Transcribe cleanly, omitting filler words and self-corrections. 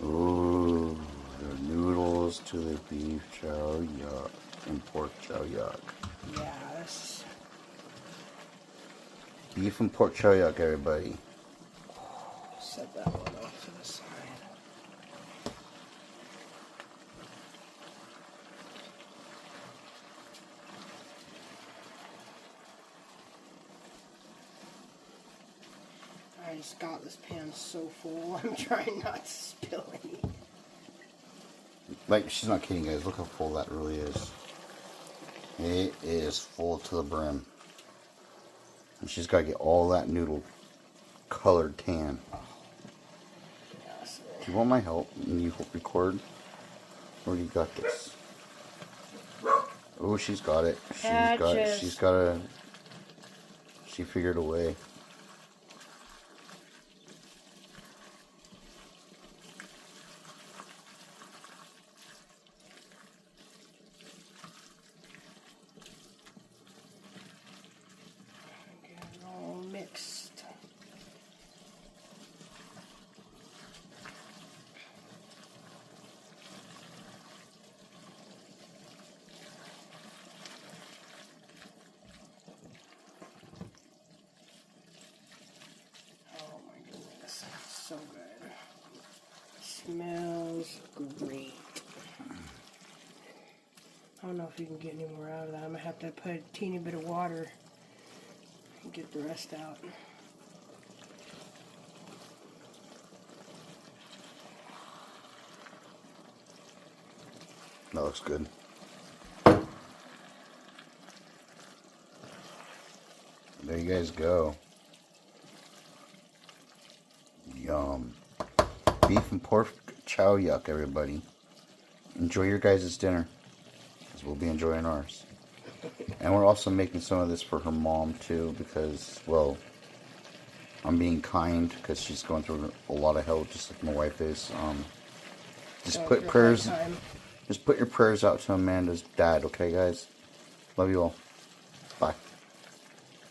Ooh, the noodles to the beef chow yuck and pork chow yuck. Yeah, this. Beef and pork chow yuck, everybody. Set that one off to the side. I just got this pan so full, I'm trying not to spill any. Like, she's not kidding, guys. Look how full that really is. It is full to the brim. And she's got to get all that noodle colored tan. Yes. Do you want my help when you record? Or you got this? Oh, she's got it. She figured a way. Get it all mixed. Oh my goodness, so good. Smells great. I don't know if you can get any more out of that. I'm gonna have to put a teeny bit of water and get the rest out. That looks good. There you guys go. Yum. Beef and pork chow yuck, everybody. Enjoy your guys' dinner, because we'll be enjoying ours. And we're also making some of this for her mom, too, because, well, I'm being kind, because she's going through a lot of hell, just like my wife is. Just put prayers... Just put your prayers out to Amanda's dad, okay, guys? Love you all. Bye.